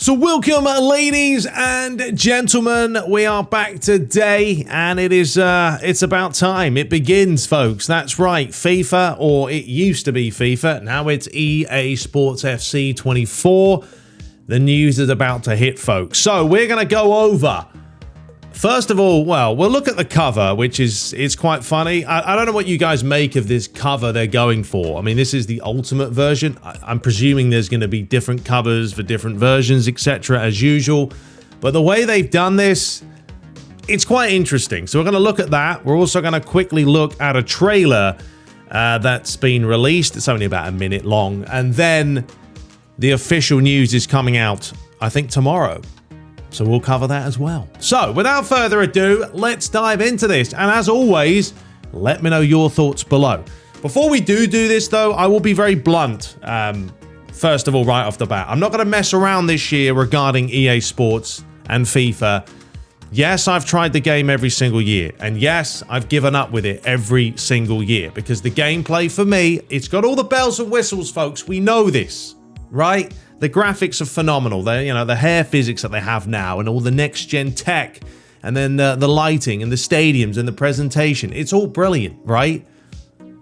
So welcome, ladies and gentlemen. We are back today, and it's about time. It begins, folks. That's right. FIFA, or it used to be FIFA. Now it's EA Sports FC 24. The news is about to hit, folks. So we're going to go over. First of all, well, we'll look at the cover, which is quite funny. I don't know what you guys make of this cover they're going for. I mean, this is the ultimate version. I'm presuming there's going to be different covers for different versions, etc., as usual. But the way they've done this, it's quite interesting. So we're going to look at that. We're also going to quickly look at a trailer that's been released. It's only about a minute long. And then the official news is coming out, I think, tomorrow. So we'll cover that as well. So without further ado, let's dive into this. And as always, let me know your thoughts below. Before we do this, though, I will be very blunt. First of all, right off the bat, I'm not going to mess around this year regarding EA Sports and FIFA. Yes, I've tried the game every single year. And yes, I've given up with it every single year. Because the gameplay, for me, it's got all the bells and whistles, folks. We know this, right? The graphics are phenomenal. The hair physics that they have now and all the next-gen tech and then the lighting and the stadiums and the presentation. It's all brilliant, right?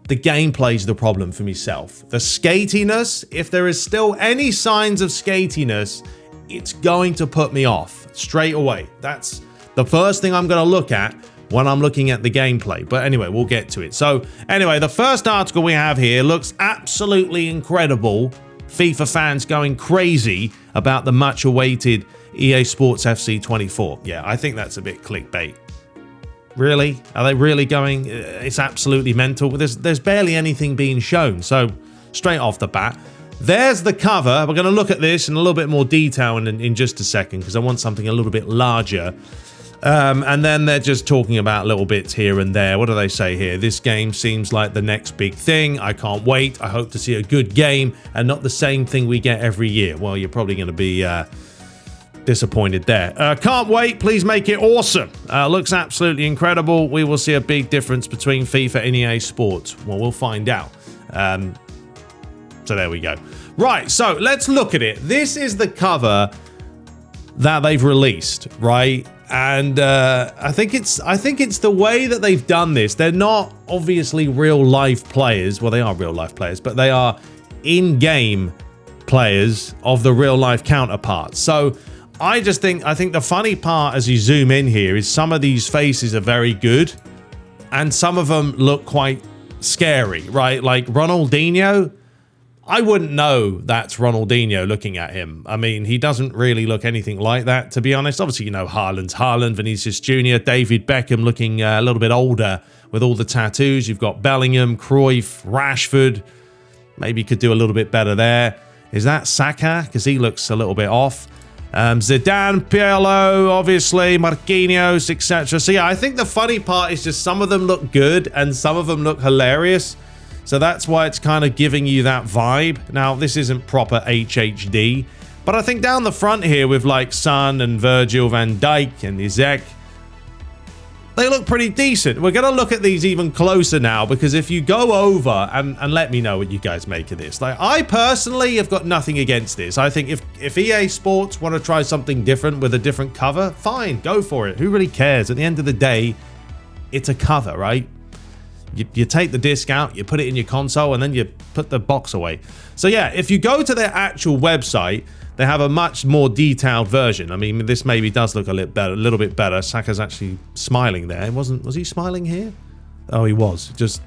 The gameplay's the problem for myself. The skatiness, if there is still any signs of skatiness, it's going to put me off straight away. That's the first thing I'm going to look at when I'm looking at the gameplay. But anyway, we'll get to it. So anyway, the first article we have here looks absolutely incredible. FIFA fans going crazy about the much-awaited EA Sports FC 24. Yeah, I think that's a bit clickbait. Really? Are they really going? It's absolutely mental. There's barely anything being shown. So straight off the bat, there's the cover. We're going to look at this in a little bit more detail in just a second because I want something a little bit larger. And then they're just talking about little bits here and there. What do they say here? This game seems like the next big thing. I can't wait. I hope to see a good game and not the same thing we get every year. Well, you're probably going to be disappointed there. Can't wait. Please make it awesome. Looks absolutely incredible. We will see a big difference between FIFA and EA Sports. Well, we'll find out. So there we go. Right, so let's look at it. This is the cover that they've released, right? And I think it's the way that they've done this. They're not obviously real life players. Well, they are real life players, but they are in-game players of the real life counterparts. So I think the funny part as you zoom in here is some of these faces are very good and some of them look quite scary, right? Like Ronaldinho, I wouldn't know that's Ronaldinho looking at him. I mean, he doesn't really look anything like that, to be honest. Obviously, you know, Haaland's Haaland, Vinicius Jr., David Beckham looking a little bit older with all the tattoos. You've got Bellingham, Cruyff, Rashford. Maybe could do a little bit better there. Is that Saka? Because he looks a little bit off. Zidane, Pirlo, obviously, Marquinhos, etc. So yeah, I think the funny part is just some of them look good and some of them look hilarious. So that's why it's kind of giving you that vibe. Now, this isn't proper HHD, but I think down the front here with like Son and Virgil van Dijk and Isaac, they look pretty decent. We're going to look at these even closer now because if you go over and let me know what you guys make of this. Like, I personally have got nothing against this. I think if EA Sports want to try something different with a different cover, fine, go for it. Who really cares? At the end of the day, it's a cover, right? You take the disc out, you put it in your console, and then you put the box away. So yeah, if you go to their actual website, they have a much more detailed version. I mean, this maybe does look a little bit better. Saka's actually smiling there. Was he smiling here? Oh, he was. Just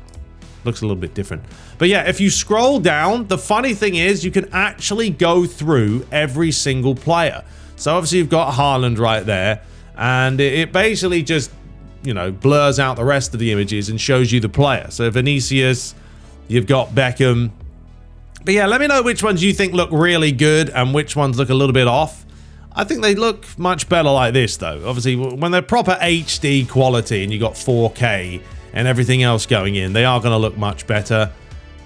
looks a little bit different. But yeah, if you scroll down, the funny thing is you can actually go through every single player. So obviously you've got Haaland right there, and it basically just, you know, blurs out the rest of the images and shows you the player. So Vinicius, you've got Beckham. But yeah, let me know which ones you think look really good and which ones look a little bit off. I think they look much better like this, though. Obviously, when they're proper HD quality and you got 4K and everything else going in, they are going to look much better.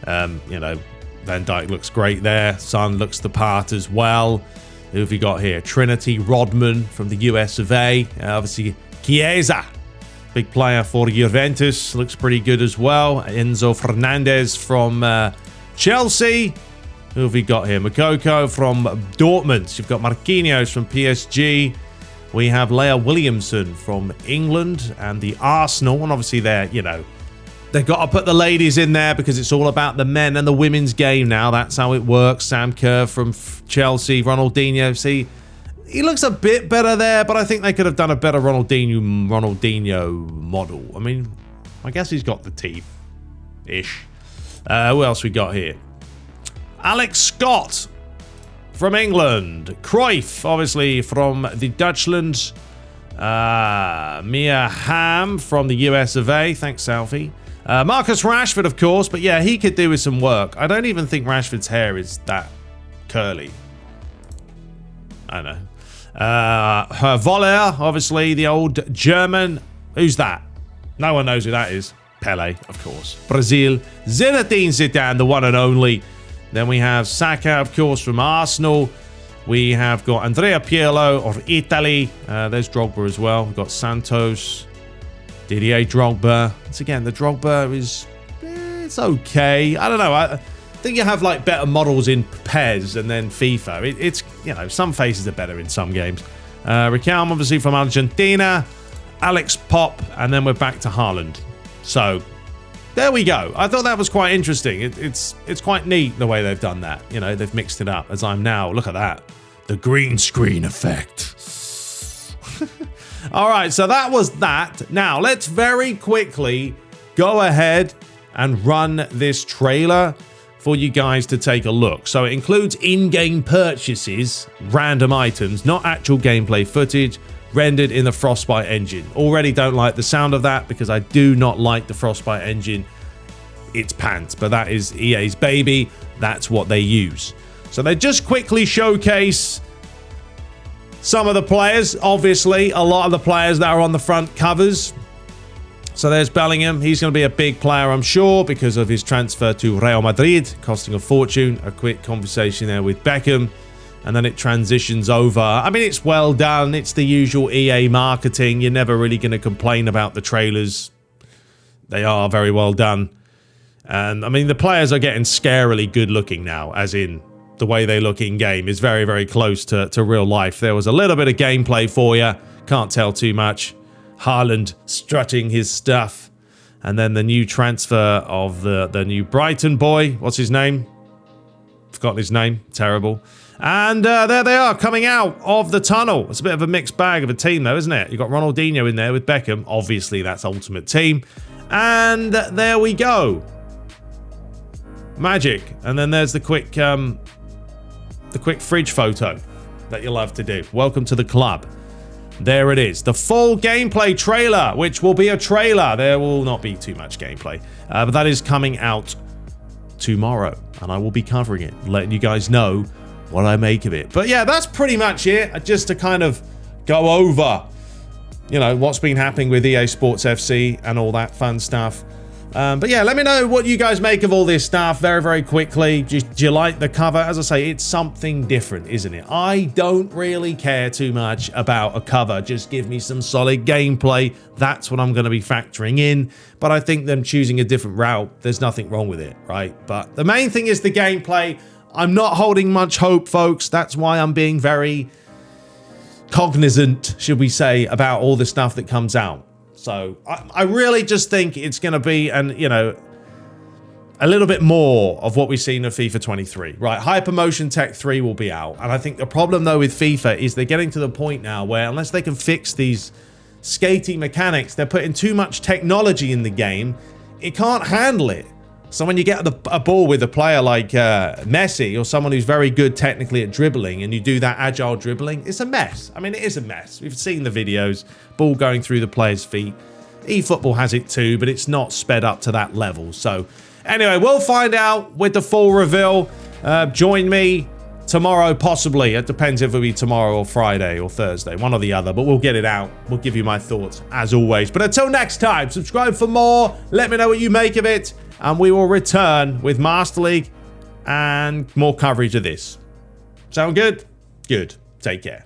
You know, Van Dijk looks great there. Son looks the part as well. Who have we got here? Trinity Rodman from the US of A. Obviously, Chiesa. Big player for Juventus. Looks pretty good as well. Enzo Fernandez from Chelsea. Who have we got here? Makoko from Dortmund. You've got Marquinhos from PSG. We have Leah Williamson from England and the Arsenal. And obviously they're, you know, they've got to put the ladies in there because it's all about the men and the women's game now. That's how it works. Sam Kerr from Chelsea. Ronaldinho. See, he looks a bit better there, but I think they could have done a better Ronaldinho model. I mean, I guess he's got the teeth-ish. Who else we got here? Alex Scott from England. Cruyff, obviously, from the Dutchland. Mia Hamm from the US of A. Thanks, Alfie. Marcus Rashford, of course, but yeah, he could do with some work. I don't even think Rashford's hair is that curly. I don't know. Her Voller, obviously, the old German. Who's that? No one knows who that is. Pele, of course. Brazil. Zinedine Zidane, the one and only. Then we have Saka, of course, from Arsenal. We have got Andrea Pirlo of Italy. There's Drogba as well. We've got Santos. Didier Drogba. Once again, the Drogba is... it's okay. I don't know. I think you have like better models in PES and then FIFA. It's, you know, some faces are better in some games. Riquelme, obviously, from Argentina. Alex Pop. And then we're back to Haaland. So... there we go. I thought that was quite interesting. It's quite neat the way they've done that. You know, they've mixed it up as I'm now. Look at that. The green screen effect. All right, so that was that. Now, let's very quickly go ahead and run this trailer for you guys to take a look. So it includes in-game purchases, random items, not actual gameplay footage, rendered in the Frostbite engine. Already don't like the sound of that because I do not like the Frostbite engine. It's pants, but that is EA's baby. That's what they use. So they just quickly showcase some of the players. Obviously, a lot of the players that are on the front covers. So there's Bellingham. He's going to be a big player, I'm sure, because of his transfer to Real Madrid, costing a fortune. A quick conversation there with Beckham. And then it transitions over. I mean, it's well done. It's the usual EA marketing. You're never really going to complain about the trailers. They are very well done. And, I mean, the players are getting scarily good looking now, as in the way they look in-game is very, very close to real life. There was a little bit of gameplay for you. Can't tell too much. Haaland strutting his stuff. And then the new transfer of the new Brighton boy. What's his name? Forgotten his name. Terrible. And there they are, coming out of the tunnel. It's a bit of a mixed bag of a team, though, isn't it? You've got Ronaldinho in there with Beckham. Obviously, that's Ultimate Team. And there we go. Magic. And then there's the quick fridge photo that you'll have to do. Welcome to the club. There it is. The full gameplay trailer, which will be a trailer. There will not be too much gameplay. But that is coming out tomorrow. And I will be covering it, letting you guys know what I make of it. But yeah, that's pretty much it. Just to kind of go over, you know, what's been happening with EA Sports FC and all that fun stuff. But yeah, let me know what you guys make of all this stuff very, very quickly. Do you like the cover? As I say, it's something different, isn't it? I don't really care too much about a cover. Just give me some solid gameplay. That's what I'm going to be factoring in. But I think them choosing a different route, there's nothing wrong with it, right? But the main thing is the gameplay. I'm not holding much hope, folks. That's why I'm being very cognizant, should we say, about all the stuff that comes out. So I really just think it's going to be, you know, a little bit more of what we've seen of FIFA 23, right? Hypermotion Tech 3 will be out. And I think the problem, though, with FIFA is they're getting to the point now where unless they can fix these skating mechanics, they're putting too much technology in the game. It can't handle it. So when you get a ball with a player like Messi or someone who's very good technically at dribbling and you do that agile dribbling, it's a mess. I mean, it is a mess. We've seen the videos, ball going through the player's feet. eFootball has it too, but it's not sped up to that level. So anyway, we'll find out with the full reveal. Join me tomorrow, possibly. It depends if it'll be tomorrow or Friday or Thursday, one or the other, but we'll get it out. We'll give you my thoughts as always. But until next time, subscribe for more. Let me know what you make of it. And we will return with Master League and more coverage of this. Sound good? Good. Take care.